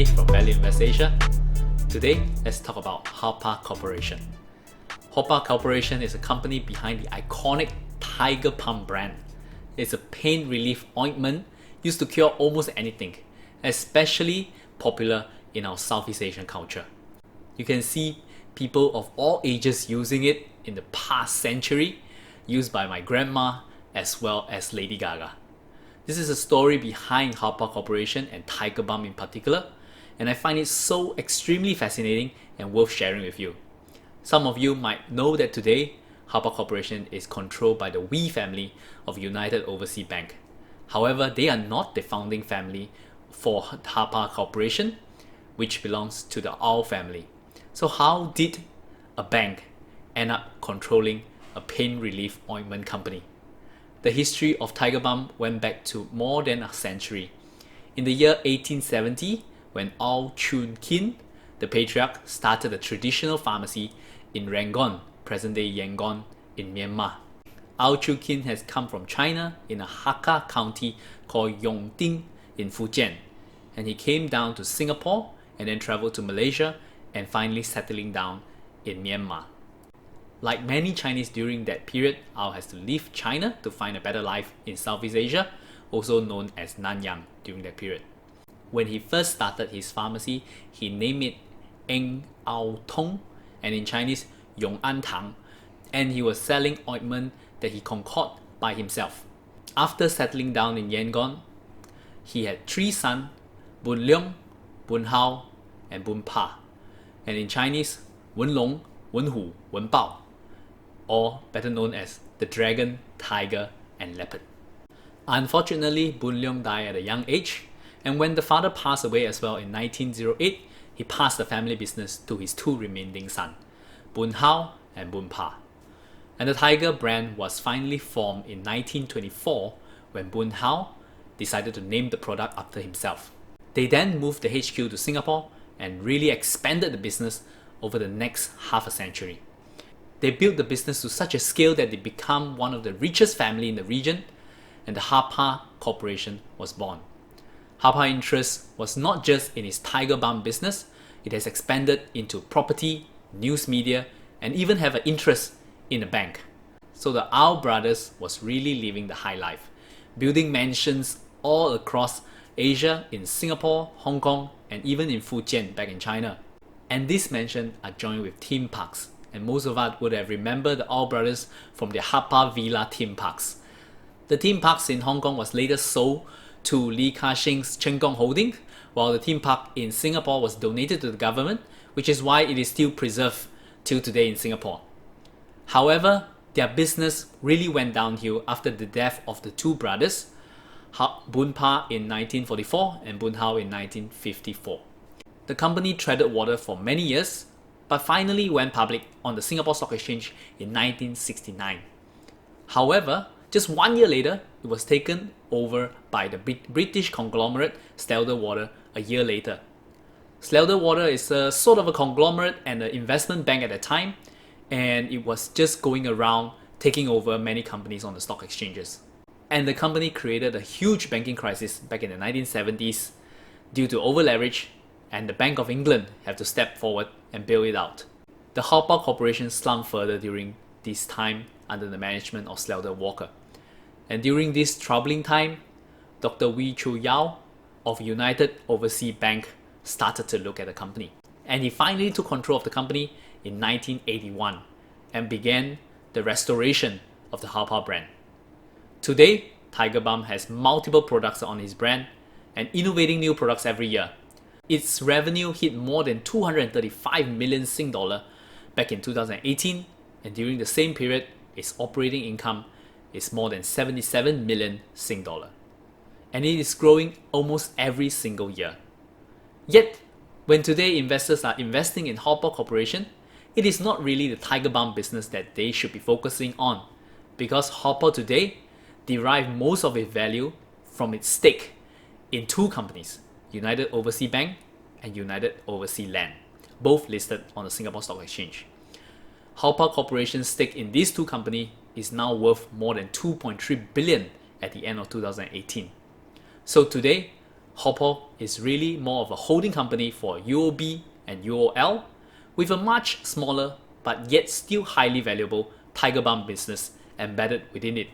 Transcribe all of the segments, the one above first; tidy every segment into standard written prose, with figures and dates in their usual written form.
Stanley from Value Invest Asia. Today, let's talk about Hapa Corporation. Hapa Corporation is a company behind the iconic Tiger Balm brand. It's a pain relief ointment used to cure almost anything, especially popular in our Southeast Asian culture. You can see people of all ages using it in the past century, used by my grandma as well as Lady Gaga. This is a story behind Hapa Corporation and Tiger Balm in particular, and I find it so extremely fascinating and worth sharing with you. Some of you might know that today, Hapa Corporation is controlled by the Wee family of United Overseas Bank. However, they are not the founding family for Hapa Corporation, which belongs to the Au family. So how did a bank end up controlling a pain relief ointment company? The history of Tiger Balm went back to more than a century. In the year 1870, when Au Chun Kin, the patriarch, started a traditional pharmacy in Rangoon, present-day Yangon, in Myanmar. Au Chun Kin has come from China in a Hakka county called Yongding in Fujian, and he came down to Singapore and then traveled to Malaysia and finally settling down in Myanmar. Like many Chinese during that period, Au has to leave China to find a better life in Southeast Asia, also known as Nanyang during that period. When he first started his pharmacy, he named it Eng Au Tong, and in Chinese, Yong An Tang, and he was selling ointment that he concocted by himself. After settling down in Yangon, he had three sons, Bun Leong, Bun Hao, and Bun Pa, and in Chinese, Wen Long, Wen Hu, Wen Bao, or better known as the dragon, tiger, and leopard. Unfortunately, Bun Leong died at a young age, and when the father passed away as well in 1908, he passed the family business to his two remaining sons, Bun Hao and Bun Pa. And the Tiger brand was finally formed in 1924 when Bun Hao decided to name the product after himself. They then moved the HQ to Singapore and really expanded the business over the next half a century. They built the business to such a scale that they became one of the richest family in the region, and the Hapa Corporation was born. Hapa interest was not just in its Tiger Balm business, it has expanded into property, news media, and even have an interest in a bank. So the Au brothers was really living the high life, building mansions all across Asia, in Singapore, Hong Kong, and even in Fujian back in China. And these mansions are joined with theme parks, and most of us would have remembered the Au brothers from their Hapa Villa theme parks. The theme parks in Hong Kong was later sold to Li Ka-shing's Cheng Kong Holding, while the theme park in Singapore was donated to the government, which is why it is still preserved till today in Singapore. However, their business really went downhill after the death of the two brothers, Bun Pa in 1944 and Bun Hao in 1954. The company treaded water for many years, but finally went public on the Singapore Stock Exchange in 1969. However, just 1 year later, it was taken over by the British conglomerate Water a year later. Water is a sort of a conglomerate and an investment bank at the time, and it was just going around taking over many companies on the stock exchanges. And the company created a huge banking crisis back in the 1970s due to over-leverage, and the Bank of England had to step forward and bail it out. The Hapa Corporation slumped further during this time under the management of Slaughter Walker. And during this troubling time, Dr. Wee Chu Yao of United Overseas Bank started to look at the company. And he finally took control of the company in 1981 and began the restoration of the Hapa brand. Today, Tiger Balm has multiple products on his brand and innovating new products every year. Its revenue hit more than 235 million Sing dollar back in 2018, and during the same period, its operating income is more than 77 million Sing dollar. And it is growing almost every single year. Yet, when today investors are investing in Hapa Corporation, it is not really the Tiger Balm business that they should be focusing on, because Hapa today derives most of its value from its stake in two companies, United Overseas Bank and United Overseas Land, both listed on the Singapore Stock Exchange. Hapa Corporation's stake in these two companies is now worth more than 2.3 billion at the end of 2018. So today, Hopper is really more of a holding company for UOB and UOL with a much smaller but yet still highly valuable Tiger Balm business embedded within it.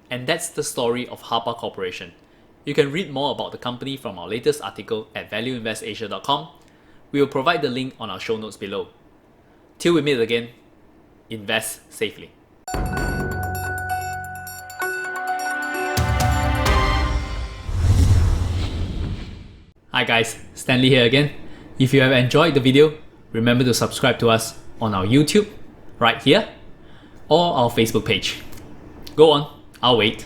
And that's the story of Harper Corporation. You can read more about the company from our latest article at valueinvestasia.com. We will provide the link on our show notes below. Till we meet again, invest safely. Hi guys, Stanley here again. If you have enjoyed the video, remember to subscribe to us on our YouTube, right here, or our Facebook page. Go on, I'll wait.